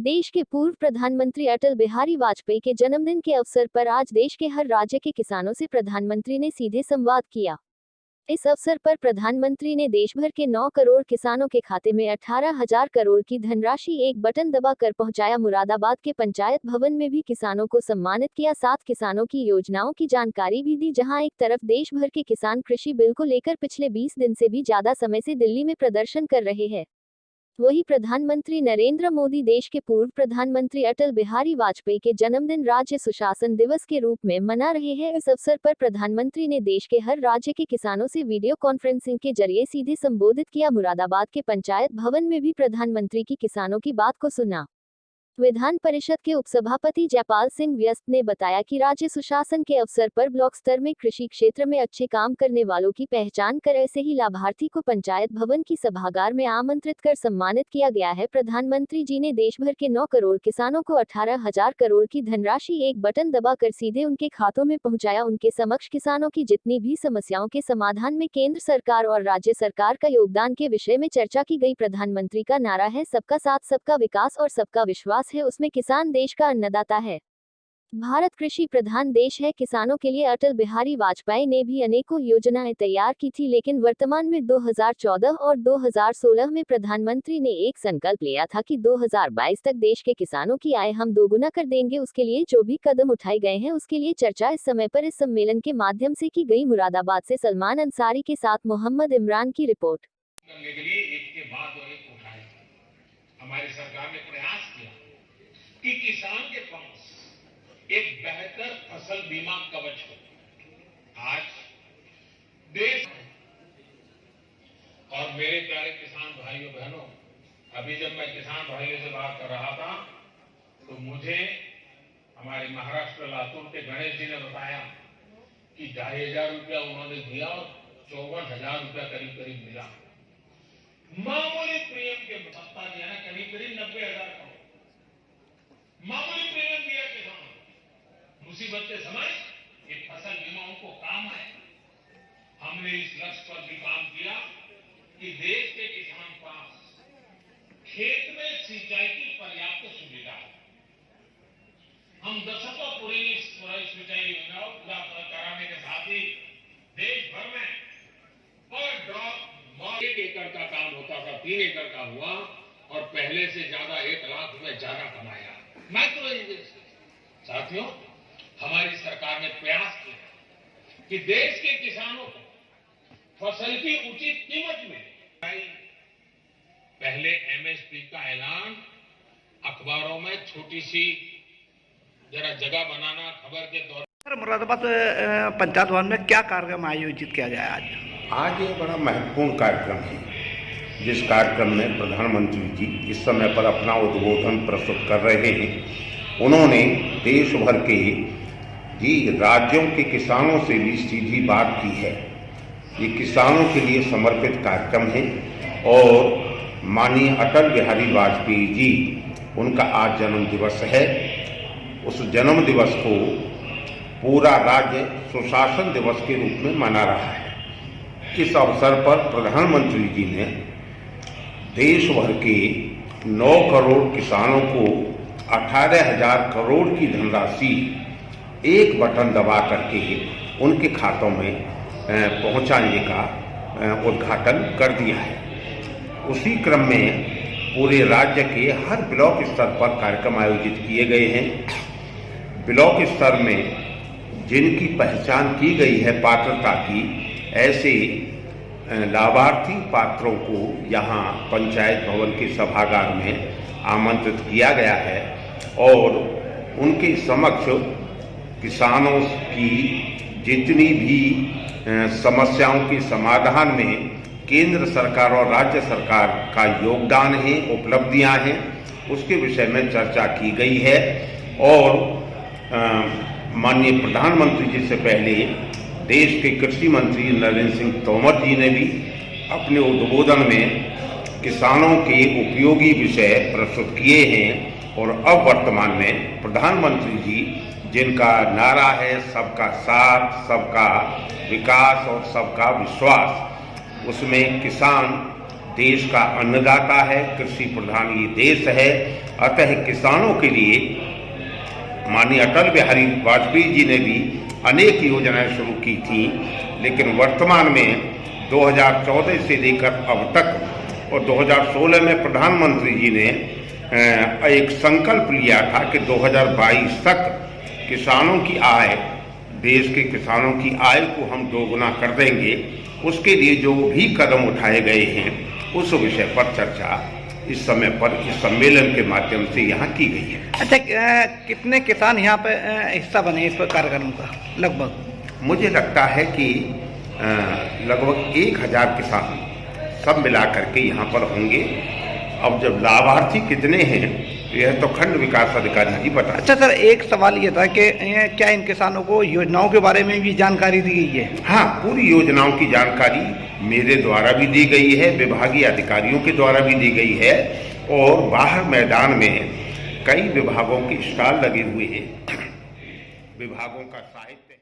देश के पूर्व प्रधानमंत्री अटल बिहारी वाजपेयी के जन्मदिन के अवसर पर आज देश के हर राज्य के किसानों से प्रधानमंत्री ने सीधे संवाद किया। इस अवसर पर प्रधानमंत्री ने देश भर के 9 करोड़ किसानों के खाते में 18,000 करोड़ की धनराशि एक बटन दबा कर पहुंचाया। मुरादाबाद के पंचायत भवन में भी किसानों को सम्मानित किया, साथ किसानों की योजनाओं की जानकारी भी दी। जहां एक तरफ देश भर के किसान कृषि बिल को लेकर पिछले 20 दिन से भी ज्यादा समय से दिल्ली में प्रदर्शन कर रहे हैं, वहीं प्रधानमंत्री नरेंद्र मोदी देश के पूर्व प्रधानमंत्री अटल बिहारी वाजपेयी के जन्मदिन राज्य सुशासन दिवस के रूप में मना रहे हैं। इस अवसर पर प्रधानमंत्री ने देश के हर राज्य के किसानों से वीडियो कॉन्फ्रेंसिंग के जरिए सीधे संबोधित किया। मुरादाबाद के पंचायत भवन में भी प्रधानमंत्री की किसानों की बात को सुना। विधान परिषद के उपसभापति जयपाल सिंह व्यस्त ने बताया कि राज्य सुशासन के अवसर पर ब्लॉक स्तर में कृषि क्षेत्र में अच्छे काम करने वालों की पहचान कर ऐसे ही लाभार्थी को पंचायत भवन की सभागार में आमंत्रित कर सम्मानित किया गया है। प्रधानमंत्री जी ने देश भर के 9 करोड़ किसानों को 18,000 करोड़ की धनराशि एक बटन दबाकर सीधे उनके खातों में पहुंचाया। उनके समक्ष किसानों की जितनी भी समस्याओं के समाधान में केंद्र सरकार और राज्य सरकार का योगदान के विषय में चर्चा की गई। प्रधानमंत्री का नारा है सबका साथ, सबका विकास और सबका विश्वास है, उसमें किसान देश का अन्नदाता है। भारत कृषि प्रधान देश है। किसानों के लिए अटल बिहारी वाजपेयी ने भी अनेकों योजनाएं तैयार की थी, लेकिन वर्तमान में 2014 और 2016 में प्रधानमंत्री ने एक संकल्प लिया था कि 2022 तक देश के किसानों की आय हम दोगुना कर देंगे। उसके लिए जो भी कदम उठाए गए हैं उसके लिए चर्चा इस समय पर इस सम्मेलन के माध्यम से की गई। मुरादाबाद से सलमान अंसारी के साथ मोहम्मद इमरान की रिपोर्ट। हमारी सरकार ने प्रयास किया कि किसान के पास एक बेहतर फसल बीमा कवच हो। आज देश और मेरे प्यारे किसान भाइयों बहनों, अभी जब मैं किसान भाइयों से बात कर रहा था तो मुझे हमारे महाराष्ट्र लातूर के गणेश जी ने बताया कि 2,500 रुपया उन्होंने दिया और 54,000 रुपया करीब करीब मिला। मामूली प्रीमियम के सस्ता दिया ना, करीब 90,000 करोड़ मामूली प्रीमियम दिया किसान। मुसीबत के समय ये फसल बीमा उनको काम आए। हमने इस लक्ष्य पर भी काम किया कि देश के किसान पास खेत में सिंचाई की पर्याप्त सुविधा है। हम दशकों पूरी सिंचाई योजनाओं पूरा कराने के साथ ही देश भर में पर ड्रॉप 1 एकड़ का काम होता था, 3 एकड़ का हुआ और पहले से ज्यादा 1 लाख रुपए ज्यादा कमाया। माइक्रो इरिगेशन साथियों, हमारी सरकार ने प्रयास किया कि देश के किसानों को फसल की उचित कीमत मिले। पहले एमएसपी का ऐलान अखबारों में छोटी सी जरा जगह बनाना खबर के दौर। सर, मुरादाबाद पंचायत भवन में क्या कार्यक्रम आयोजित किया गया आज? ये बड़ा महत्वपूर्ण कार्यक्रम है, जिस कार्यक्रम में प्रधानमंत्री जी इस समय पर अपना उद्बोधन प्रस्तुत कर रहे हैं। उन्होंने देश भर के राज्यों के किसानों से भी सीधी बात की है। ये किसानों के लिए समर्पित कार्यक्रम है और माननीय अटल बिहारी वाजपेयी जी, उनका आज जन्म दिवस है। उस जन्म दिवस को पूरा राज्य सुशासन दिवस के रूप में मना रहा है। इस अवसर पर प्रधानमंत्री जी ने देश भर के 9 करोड़ किसानों को 18,000 करोड़ की धनराशि एक बटन दबा करके उनके खातों में पहुंचाने का उद्घाटन कर दिया है। उसी क्रम में पूरे राज्य के हर ब्लॉक स्तर पर कार्यक्रम आयोजित किए गए हैं। ब्लॉक स्तर में जिनकी पहचान की गई है पात्रता की, ऐसे लाभार्थी पात्रों को यहाँ पंचायत भवन के सभागार में आमंत्रित किया गया है और उनके समक्ष किसानों की जितनी भी समस्याओं के समाधान में केंद्र सरकार और राज्य सरकार का योगदान है, उपलब्धियां हैं, उसके विषय में चर्चा की गई है। और माननीय प्रधानमंत्री जी से पहले देश के कृषि मंत्री नरेंद्र सिंह तोमर जी ने भी अपने उद्बोधन में किसानों के उपयोगी विषय प्रस्तुत किए हैं। और अब वर्तमान में प्रधानमंत्री जी, जिनका नारा है सबका साथ, सबका विकास और सबका विश्वास, उसमें किसान देश का अन्नदाता है, कृषि प्रधान ये देश है अतः किसानों के लिए माननीय अटल बिहारी वाजपेयी जी ने भी अनेक योजनाएं शुरू की थी, लेकिन वर्तमान में 2014 से लेकर अब तक और 2016 में प्रधानमंत्री जी ने एक संकल्प लिया था कि 2022 तक किसानों की आय, देश के किसानों की आय को हम दोगुना कर देंगे। उसके लिए जो भी कदम उठाए गए हैं उस विषय पर चर्चा इस समय पर इस सम्मेलन के माध्यम से यहाँ की गई है। अच्छा, कितने किसान यहाँ पे हिस्सा बने इस कार्यक्रम का? लगभग मुझे लगता है कि लगभग 1000 किसान सब मिला करके यहाँ पर होंगे। अब जब लाभार्थी कितने हैं यह तो खंड विकास अधिकारी जी बता। अच्छा सर, एक सवाल ये था कि क्या इन किसानों को योजनाओं के बारे में भी जानकारी दी गई है? हाँ, पूरी योजनाओं की जानकारी मेरे द्वारा भी दी गई है, विभागीय अधिकारियों के द्वारा भी दी गई है, और बाहर मैदान में कई विभागों के स्टॉल लगे हुए हैं, विभागों का साहित्य